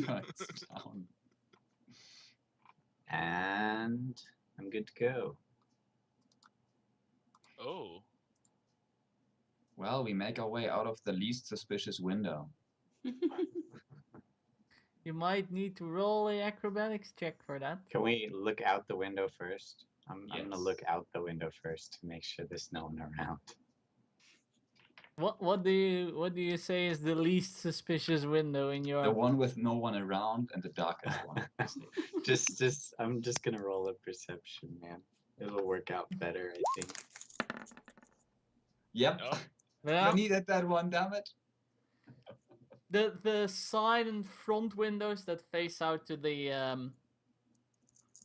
Lights down. And I'm good to go. Oh. Well, we make our way out of the least suspicious window. You might need to roll a acrobatics check for that. Can we look out the window first? I'm gonna Yes. look out the window first to make sure there's no one around. What do you say is the least suspicious window in your? The one with no one around and the darkest one. I'm just gonna roll a perception, man. It'll work out better, I think. Yep. Oh. Yeah. I needed that one, damn it. The side and front windows that face out to the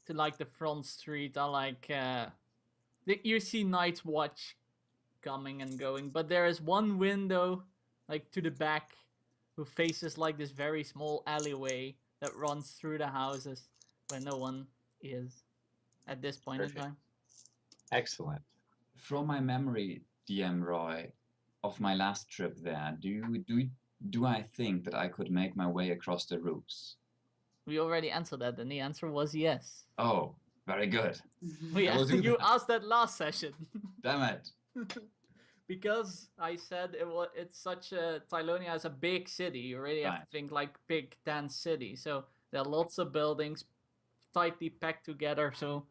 to like the front street are like you see Night's Watch coming and going, but there is one window like to the back who faces like this very small alleyway that runs through the houses where no one is at this point Perfect. in time. Excellent. From my memory, DM Roy, of my last trip there, do I think that I could make my way across the roofs? We already answered that, and the answer was yes. Oh, very good. We I will do you that. asked that last session. Damn it. Because I said it's such a Tylonia is a big city. You really have to Right. think like big dense city. So there are lots of buildings tightly packed together. So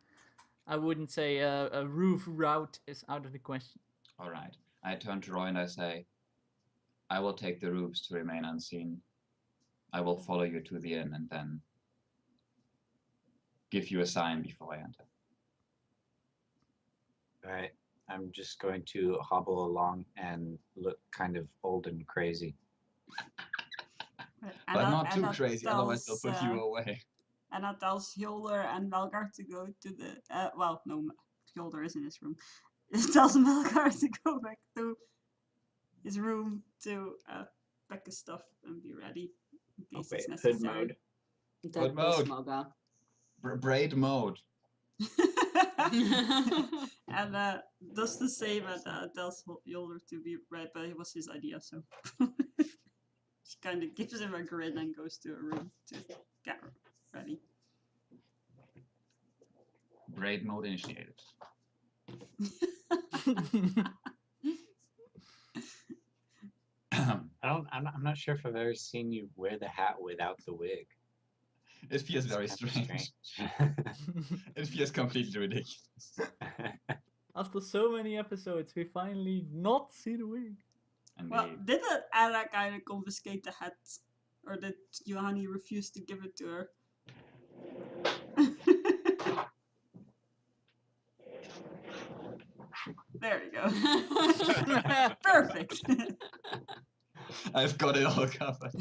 I wouldn't say a roof route is out of the question. All right. I turn to Roy and I say, I will take the roofs to remain unseen. I will follow you to the inn and then give you a sign before I enter. Alright. I'm just going to hobble along and look kind of old and crazy. But not too crazy, otherwise they'll put you away. And that tells Hjolder and Melgar to go to the... well, no, Hjolder is in his room. It tells Melgar to go back to his room to pack his stuff and be ready in case it's Hood necessary. mode. That Good was mode. Smoga. Braid mode. And does the same and tells Hjolder to be ready, but it was his idea, so... She kind of gives him a grin and goes to a room to get ready. Braid mode initiated. I'm not sure if I've ever seen you wear the hat without the wig. It feels very It's kinda strange. It feels completely ridiculous. After so many episodes, we finally not see the wig. And Well, didn't Anna kind of confiscate the hat? Or did Juhani refuse to give it to her? There you go. Perfect. I've got it all covered.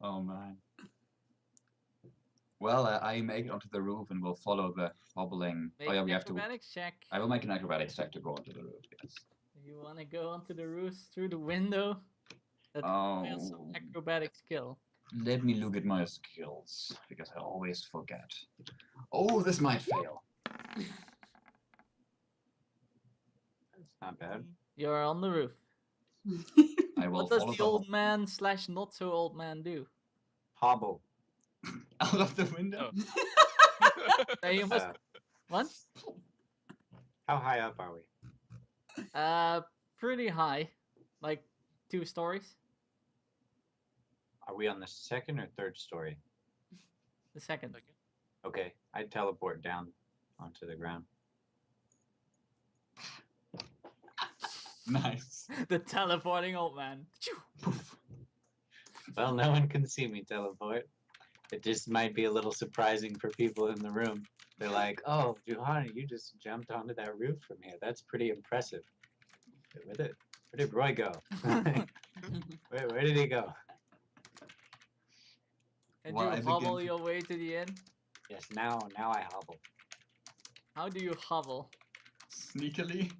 Oh man. Well, I make it onto the roof and will follow the hobbling. Make Oh yeah, an we have to. acrobatics check. I will make an acrobatics check to go onto the roof. Yes. If you want to go onto the roof through the window, that requires some Oh. acrobatic skill. Let me look at my skills because I always forget. Oh, this might fail. That's not bad. You're on the roof. I will What does follow the old man / not so old man do? Hobble. out of the window. You must... Uh, What? how high up are we? Pretty high, like 2 stories. Are we on the second or third story? The second. Okay, I teleport down onto the ground. Nice. The teleporting old man. Well, no one can see me teleport. It just might be a little surprising for people in the room. They're like, "Oh, Juhani, you just jumped onto that roof from here. That's pretty impressive." Where did Roy go? where did he go? And Well, you I begin hobble to- your way to the inn. Yes, now I hobble. How do you hobble? Sneakily.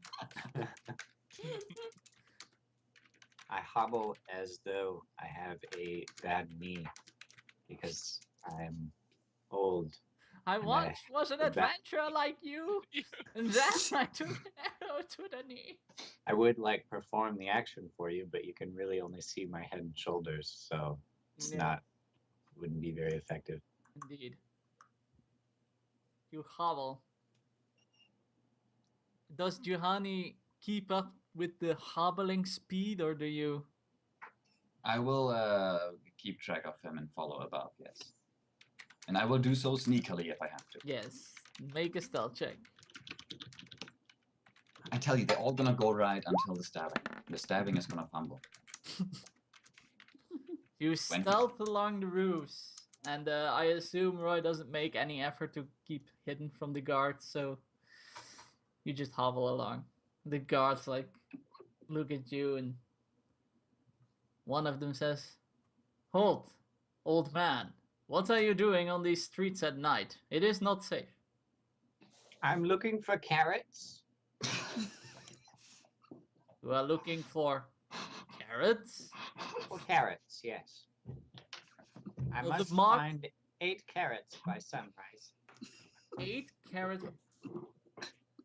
I hobble as though I have a bad knee because I'm old. I And once was an that- adventurer like you, and then I took an arrow to the knee. I would like perform the action for you, but you can really only see my head and shoulders, so it's Yeah. not wouldn't be very effective. Indeed. You hobble. Does Juhani keep up with the hobbling speed, or do you? I will keep track of him and follow above, yes. And I will do so sneakily if I have to. Yes. Make a stealth check. I tell you, they're all gonna go right until the stabbing. The stabbing is gonna fumble. You stealth along the roofs, and I assume Roy doesn't make any effort to keep hidden from the guards, so you just hobble along. The guards like look at you, and one of them says, "Halt, old man. What are you doing on these streets at night? It is not safe." I'm looking for carrots. You are looking for carrots? For carrots, yes. I Well, the must mark- find 8 carrots by sunrise. 8 carrots.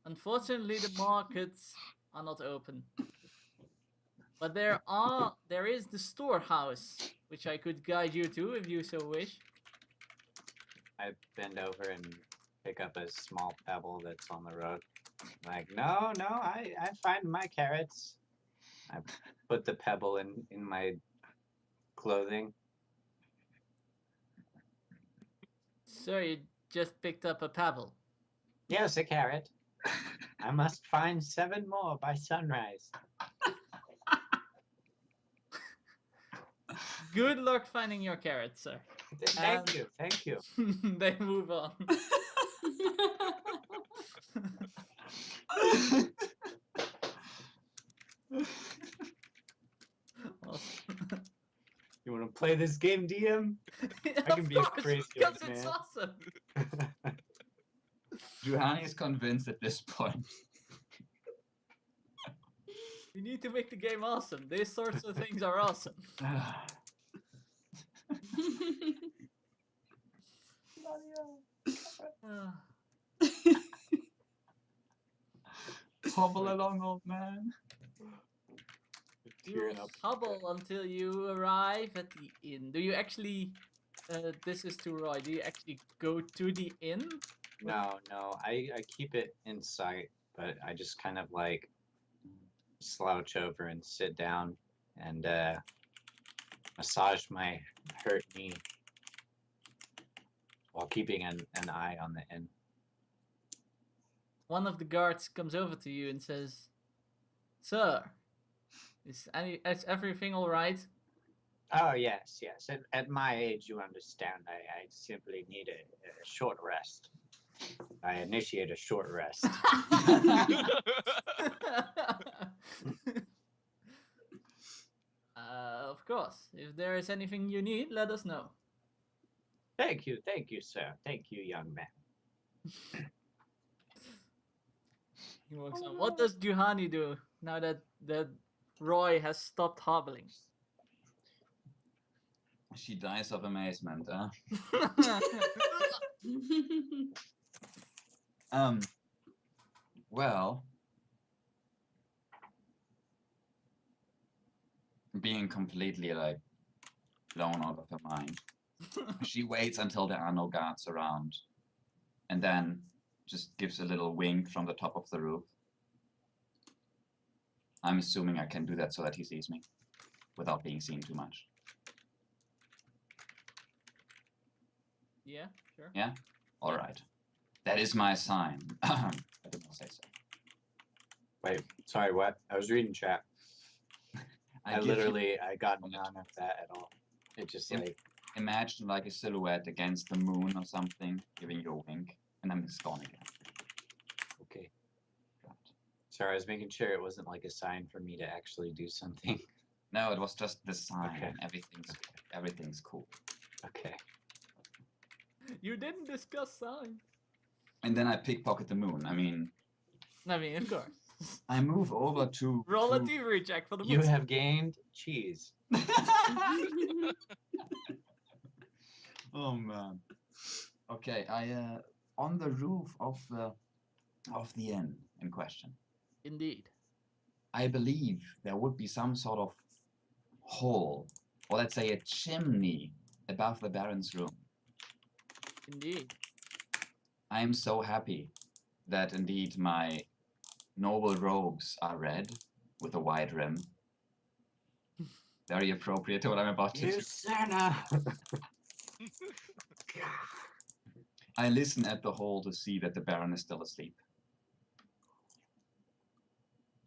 Unfortunately, the markets are not open. But there is the storehouse, which I could guide you to if you so wish. I bend over and pick up a small pebble that's on the road. Like, no, I find my carrots. I put the pebble in my clothing. So you just picked up a pebble. Yes, a carrot. I must find 7 more by sunrise. Good luck finding your carrots, sir. Thank you, thank you. They move on. Awesome. You want to play this game, DM? I can be a crazy because old it's man. awesome. Juhani is convinced at this point. You need to make the game awesome. These sorts of things are awesome. Hobble along, old man. You Tearing up. hobble until you arrive at the inn. Do you actually? This is to Roy. Do you actually go to the inn? No, I keep it in sight, but I just kind of like slouch over and sit down and massage my hurt knee while keeping an eye on the inn. One of the guards comes over to you and says, "Sir, is everything all right?" Oh, yes. At my age, you understand, I simply need a short rest. I initiate a short rest. Of course. If there is anything you need, let us know. Thank you, sir. Thank you, young man. He walks on. What does Juhani do now that Roy has stopped hobbling? She dies of amazement, huh? Well, being completely like blown out of her mind, she waits until there are no guards around, and then just gives a little wink from the top of the roof. I'm assuming I can do that so that he sees me without being seen too much. Yeah, sure. Yeah? All right. That is my sign. I did not say so. Wait, sorry, what? I was reading chat. I give you- literally, I got none of that at all. It just Im- like, Imagine like a silhouette against the moon or something, giving you a wink, and then it's gone again. okay. Right. Sorry, I was making sure it wasn't like a sign for me to actually do something. No, it was just the sign. Okay. Everything's cool. Okay. You didn't discuss signs. And then I pickpocket the moon. I mean, Of course. I move over to Roll a thievery check for the You moon. have gained cheese. Oh man. Okay, I on the roof of the inn in question. Indeed. I believe there would be some sort of hole, or let's say a chimney above the Baron's room. Indeed. I am so happy that indeed my noble robes are red with a wide rim. Very appropriate to what I'm about to You do. sinner! I listen at the hole to see that the Baron is still asleep.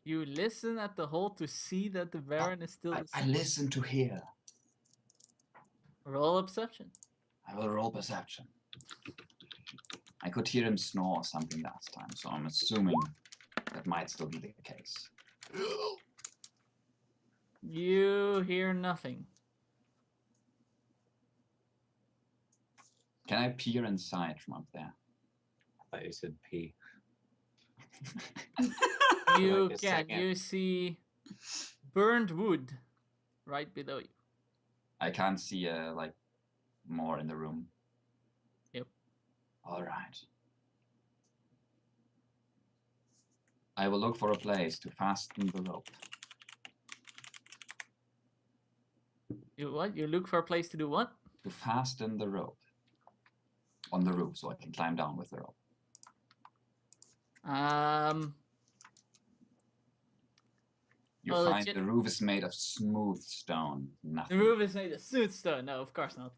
You listen at the hole to see that the Baron is still I asleep. listen to hear. Roll a perception. I will roll perception. I could hear him snore or something last time, so I'm assuming that might still be the case. You hear nothing. Can I peer inside from up there? I thought you said pee. You Like a can. second. You see burned wood right below you. I can't see like more in the room. Yep. All right. I will look for a place to fasten the rope. You what? You look for a place to do what? To fasten the rope on the roof so I can climb down with the rope. You Well, find the roof is made of smooth stone. the Nothing. roof is made of smooth stone. No, of course not.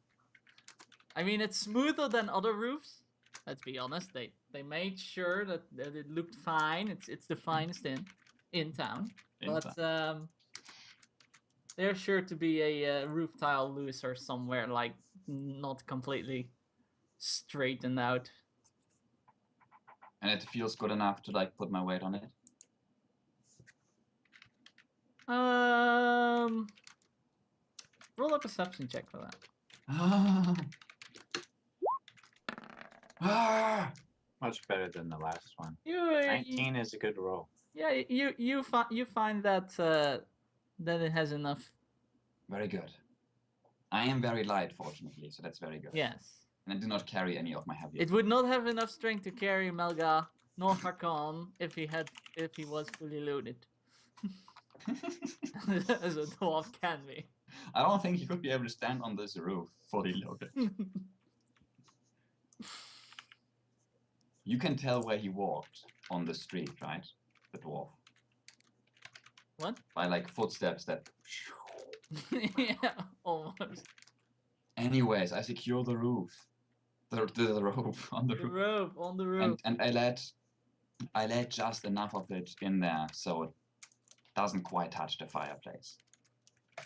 I mean, it's smoother than other roofs. Let's be honest. They made sure that it looked fine. It's the finest in town. But there's sure to be a roof tile looser somewhere, like not completely straightened out. And it feels good enough to like put my weight on it. Roll a perception check for that. Much better than the last one. You 19 is a good roll. yeah, you find that that it has enough. Very good. I am very light, fortunately, so that's very good. Yes. And I do not carry any of my heavy. It would not have enough strength to carry Melga nor Hakan if he was fully loaded. As a dwarf can be. I don't think he could be able to stand on this roof fully loaded. You can tell where he walked on the street, right? The dwarf. What? By like footsteps that. Yeah, almost. Anyways, I secure the roof. The rope on the The roof. rope on the roof. And I let just enough of it in there so it doesn't quite touch the fireplace.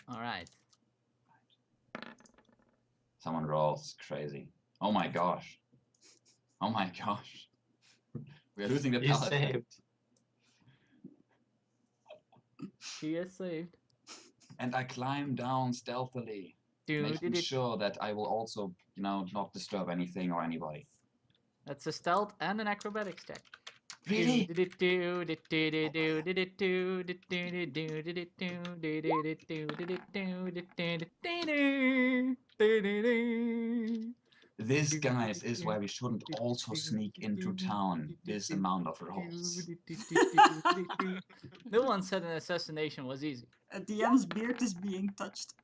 All right. Someone rolls crazy. Oh my gosh. Oh my gosh. We're losing the You pallet. saved. She is saved. And I climb down stealthily, making sure that I will also, not disturb anything or anybody. That's a stealth and an acrobatics check. Really? This, guys, is why we shouldn't also sneak into town this amount of rolls. No one said an assassination was easy. A DM's beard is being touched.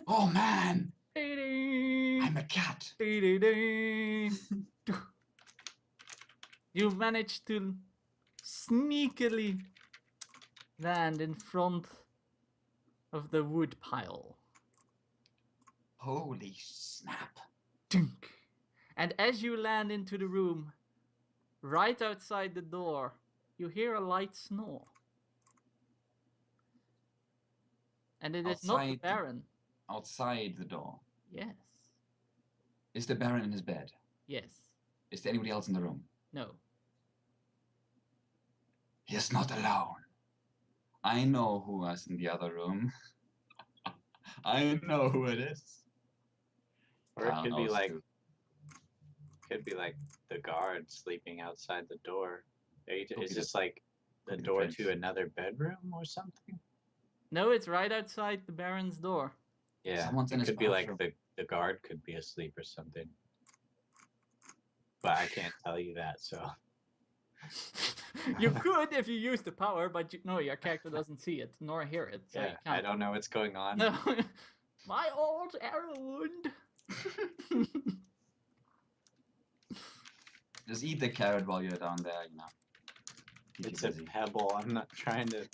Oh man! I'm a cat! You managed to sneakily land in front of the wood pile. Holy snap! Dunk. And as you land into the room, right outside the door, you hear a light snore. And it is not the Outside Baron. Outside the door. Yes. Is the Baron in his bed? Yes. Is there anybody else in the room? No. He is not alone. I know who was in the other room. I know who it is. Or it Kyle could be knows like too. the guard sleeping outside the door. Could Is be this like the could be the door prince. to another bedroom or something? No, it's right outside the Baron's door. Yeah, Someone's in it his could be like bathroom. the guard could be asleep or something. but I can't tell you that. So You could if you use the power, but no, your character doesn't see it nor hear it. So yeah, you I can't. don't know what's going on. No. My old arrow wound. Just eat the carrot while you're down there, you know. Keep you It's a busy. pebble. I'm not trying to.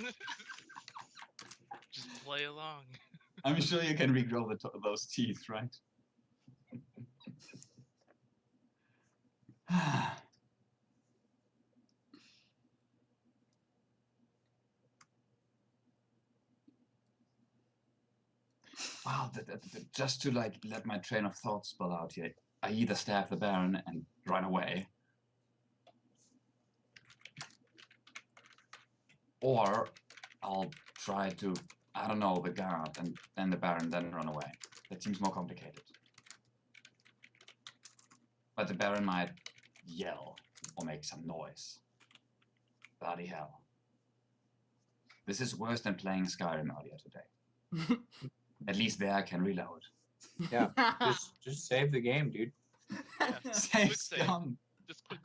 Just play along. I'm sure you can regrow those teeth, right? Wow, just to like let my train of thought spill out here, I either stab the Baron and run away, or I'll try to, I don't know, the guard and then the Baron, then run away. That seems more complicated. But the Baron might yell or make some noise. Bloody hell. This is worse than playing Skyrim earlier today. At least there I can reload. Yeah, just save the game, dude. Yeah, Save quick save. scum. Just quick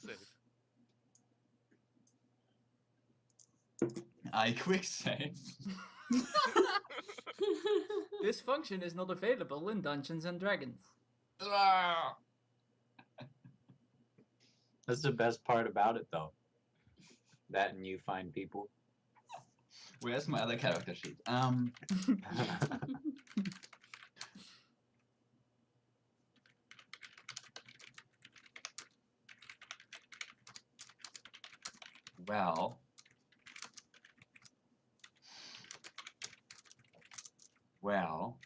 save. I quick save. This function is not available in Dungeons and Dragons. That's the best part about it, though. That and you find people. Where's my other character sheet? Well,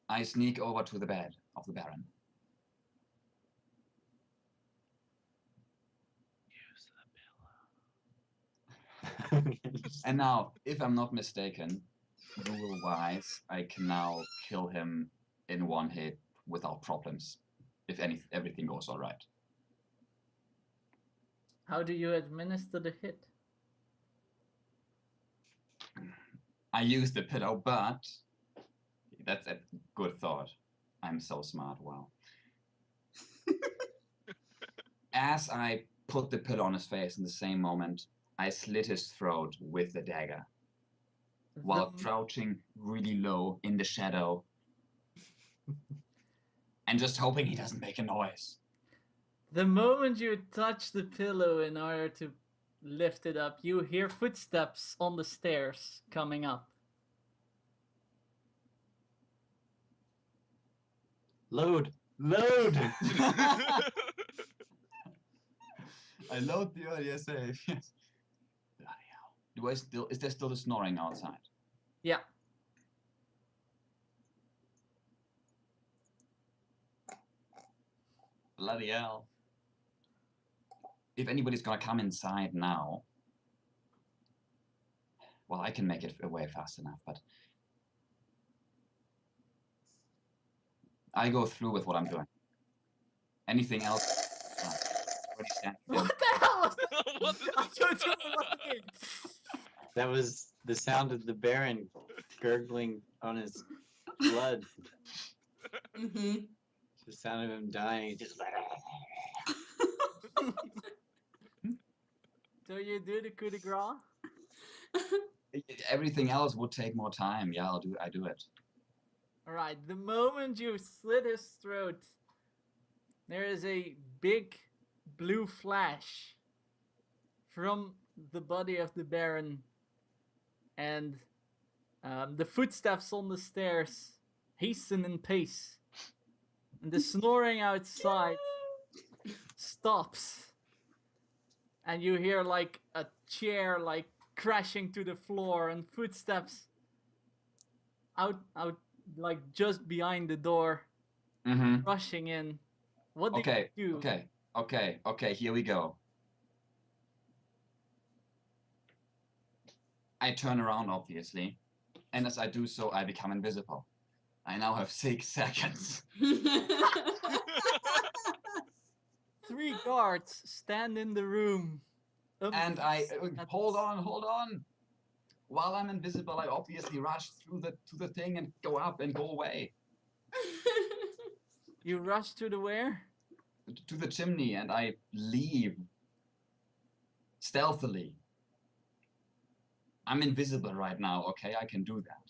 I sneak over to the bed of the Baron. Use the pillow. And now, if I'm not mistaken, rule-wise, I can now kill him in one hit without problems, if everything goes all right. How do you administer the hit? I use the pillow, but that's a good thought. I'm so smart, wow. As I put the pillow on his face in the same moment, I slit his throat with the dagger, while crouching really low in the shadow, and just hoping he doesn't make a noise. The moment you touch the pillow in order to lift it up, you hear footsteps on the stairs coming up. Load! I load the earlier save, yes. Bloody hell. Is there still the snoring outside? Yeah. Bloody hell. If anybody's gonna come inside now, well, I can make it away fast enough, but I go through with what I'm doing. Anything else? Already standing there. What the hell was that? What I don't know what it is. That was the sound of the Baron gurgling on his blood. Mm-hmm. The sound of him dying. Just like. So you do the coup de grace? Everything else would take more time. Yeah, I do it. Alright, the moment you slit his throat, there is a big blue flash from the body of the Baron, and the footsteps on the stairs hasten in pace, and the snoring outside stops, and you hear like a chair like crashing to the floor and footsteps out like just behind the door, Mm-hmm. rushing in. What do Okay, you do? okay, here we go. I turn around, obviously, and as I do so, I become invisible. I now have 6 seconds. 3 guards stand in the room. And I hold on. While I'm invisible, I obviously rush through to the thing and go up and go away. You rush to the where? to the chimney and I leave stealthily. I'm invisible right now, okay? I can do that.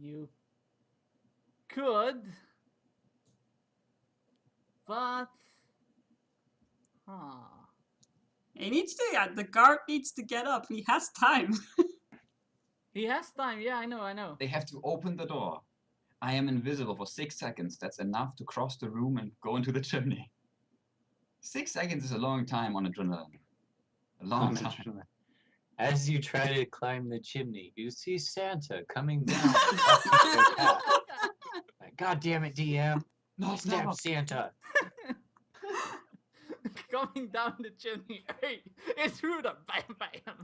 You could, but He needs to. Yeah, the guard needs to get up. He has time. he has time. Yeah, I know. They have to open the door. I am invisible for 6 seconds. That's enough to cross the room and go into the chimney. 6 seconds is a long time on adrenaline. A long time. As you try to climb the chimney, you see Santa coming down. Like, God damn it, DM. No, Snap stop. Santa. Coming down the chimney. Hey, it's Ruda. Bam, bam.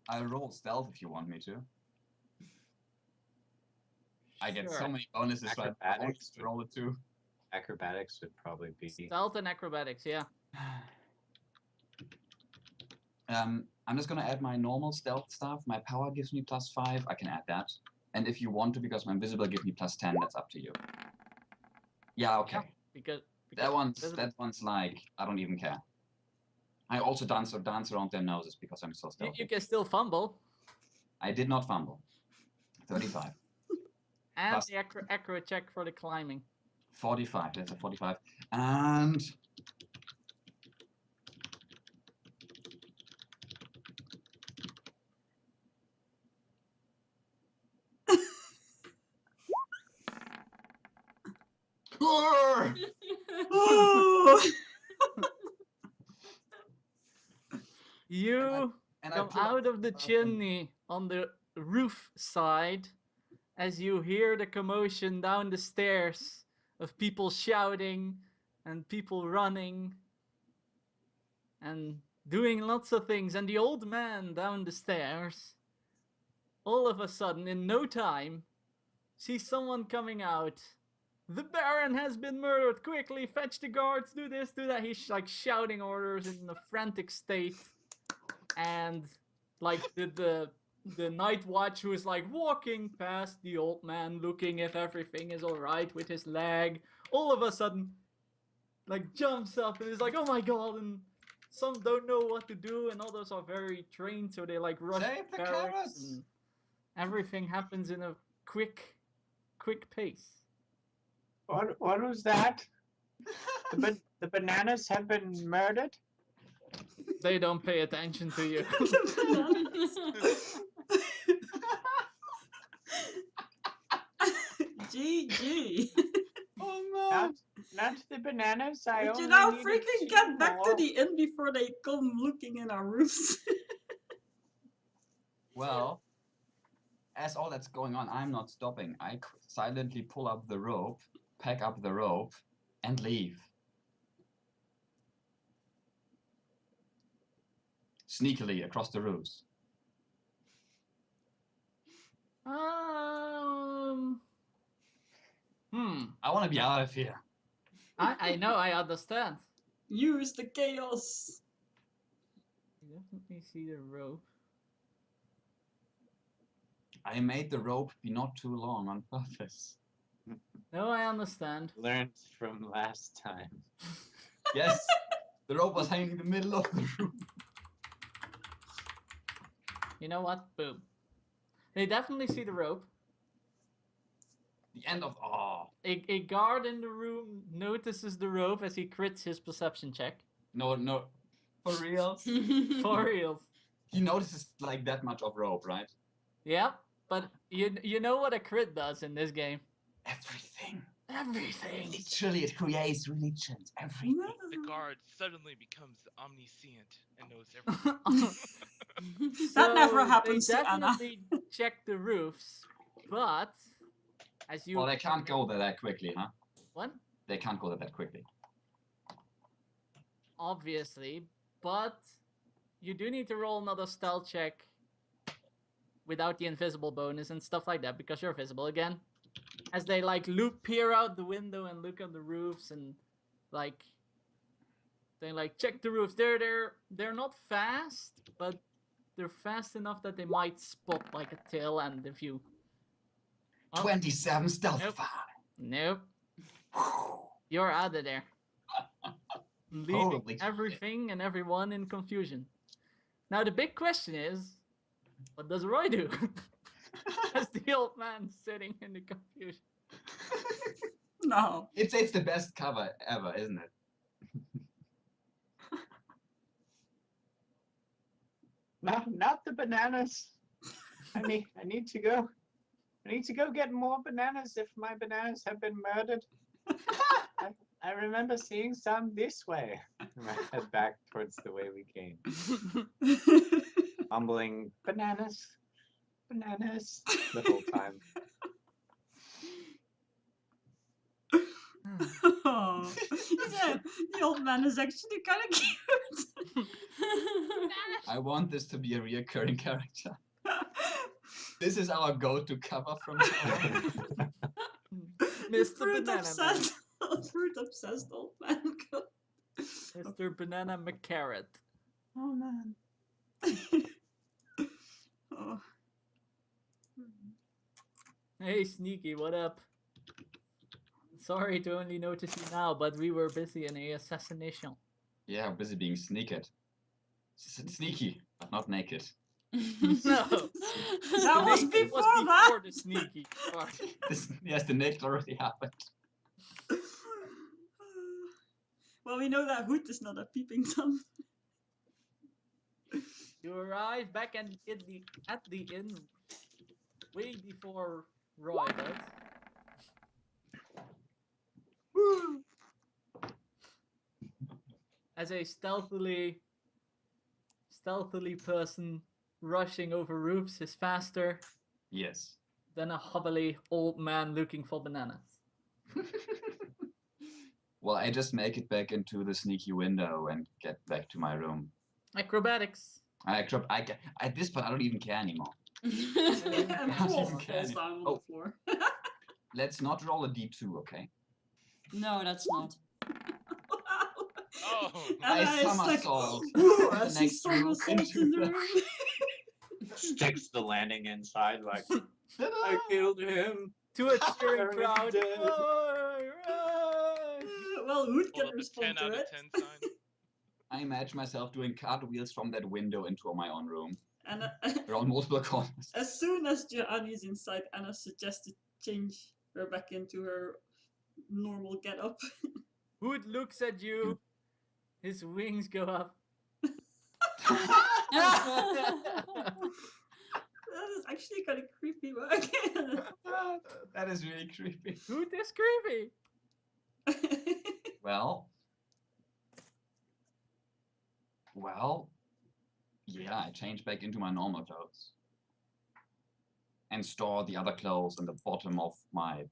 I'll roll stealth if you want me to. I get so Sure. many bonuses right now. Acrobatics. Roll it too. Acrobatics would probably be. Stealth and acrobatics, yeah. I'm just gonna add my normal stealth stuff. My power gives me +5. I can add that. And if you want to, because I'm invisible, give me +10. That's up to you. Yeah, okay. Yeah, because That one's visible- like I don't even care. I also dance around their noses because I'm so you, stealthy. you can still fumble. I did not fumble. 35. And Plus- the acro check for the climbing. 45. That's a 45. And Oh! You and I come pull up out of the and- chimney on the roof side as you hear the commotion down the stairs of people shouting and people running and doing lots of things. And the old man down the stairs, all of a sudden, in no time, sees someone coming out. The Baron has been murdered! Quickly, fetch the guards, do this, do that. He's like shouting orders in a frantic state. And like the night watch who is like walking past the old man, looking if everything is alright with his leg, all of a sudden like jumps up and is like, oh my god, and some don't know what to do and others are very trained, so they like rush Save the barracks carrots! and everything happens in a quick pace. What was that? The bananas have been murdered? They don't pay attention to you. GG. Oh no! Not the bananas. I Would only you now needed freaking 2 get back to more. the inn before they come looking in our roofs? Well, as all that's going on, I'm not stopping. I silently pull up the rope, pack up the rope, and leave. Sneakily across the roofs. I want to be out of here. I know, I understand. Use the chaos. You definitely see the rope. I made the rope be not too long on purpose. No, I understand. Learned from last time. Yes, the rope was hanging in the middle of the room. You know what? Boom. They definitely see the rope. The end of A guard in the room notices the rope as he crits his perception check. no, for real. For real. He notices like that much of rope, right? Yeah, but you know what a crit does in this game? Everything. Everything. Literally, it creates religions. Everything. The guard suddenly becomes omniscient and knows everything. That never So happens They to Anna. definitely check the roofs, but as you Well, they can't go there that quickly, huh? what? They can't go there that quickly. Obviously, but you do need to roll another stealth check without the invisible bonus and stuff like that because you're visible again. As they like peer out the window and look at the roofs and like they like check the roofs. They're not fast, but they're fast enough that they might spot like a tail end if you. Oh, 27 stealth. Nope. Fine. nope, you're out of there, leaving Holy shit. everything and everyone in confusion. Now the big question is, what does Roy do? As the old man sitting in the confusion. No. It's the best cover ever, isn't it? Not the bananas. I need to go. I need to go get more bananas if my bananas have been murdered. I remember seeing some this way. And I head back towards the way we came, mumbling bananas, bananas the whole time. Oh. Yeah, the old man is actually kind of cute. I want this to be a reoccurring character. This is our go-to cover from Mr. Fruit Banana Man. obsessed. Fruit obsessed old man. Mr. Banana McCarrot. Oh man. Oh. Hey Sneaky, what up? Sorry to only notice you now, but we were busy in a assassination. Yeah, I'm busy being sneaked. Sneaky, but not naked. No, That was Naked before was that. before the sneaky part. Yes, the naked already happened. Well, we know that Hoot is not a peeping Tom. You arrive back at the inn way before Roy does. As a stealthily person rushing over roofs is faster Yes. than a hobbly old man looking for bananas. Well, I just make it back into the sneaky window and get back to my room. Acrobatics. At this point, I don't even care anymore. And How's falls even can? down on Oh. the floor. Let's not roll a d2, okay? No, that's not. Oh, I Anna is like, somersault "Ooh," from the as she next room somersaults into in the the- room. Sticks the landing inside like, I killed him. To a cheering Aaron's crowd. dead. Roy, Roy! Well, Hoot hold can up a respond 10 to out of it. 10 sign. I imagine myself doing cartwheels from that window into my own room. And Around multiple corners. as soon as Juhani is inside, Anna suggests to change her back into her normal get-up. Hood looks at you. His wings go up. That is actually kind of creepy work. That is really creepy. Hood is creepy. Well, yeah, I change back into my normal clothes. And store the other clothes in the bottom of my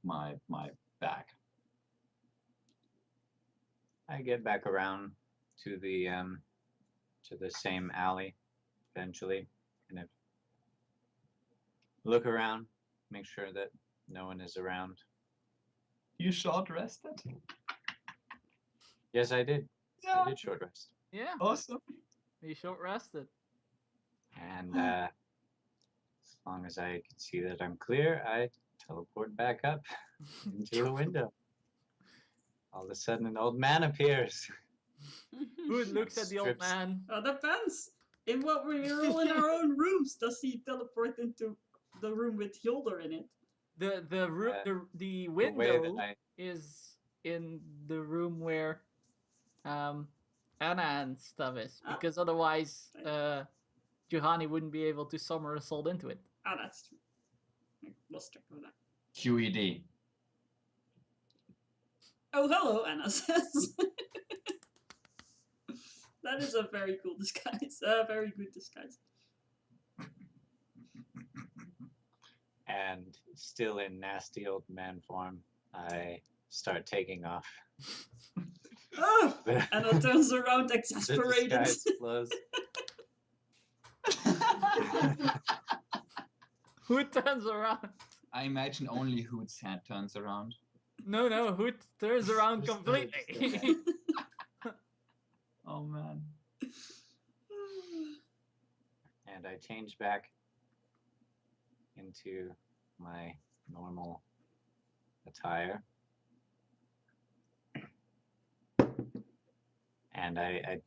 bag. I get back around to the same alley eventually, kind of look around, make sure that no one is around. You short rested? Yes, I did. Yeah. I did short rest. Yeah, Awesome. he short rested. And as long as I can see that I'm clear, I teleport back up into the window. All of a sudden, an old man appears. Hood looks at the old Strips. man. Depends. In what we're all in our own rooms, does he teleport into the room with Hildur in it? The The way window that I is in the room where Anna and stuff is, Oh. because otherwise Juhani wouldn't be able to somersault into it. Ah, that's true. I lost track of that. QED. Oh, hello, Anna says. That is a very cool disguise. A very good disguise. and still in nasty old man form, I start taking off. Oh! The- Anna turns around the exasperated. disguise clothes. Who turns around? I imagine only Hoot's head turns around. No, Hood turns around Just completely. Oh man. And I change back into my normal attire. And I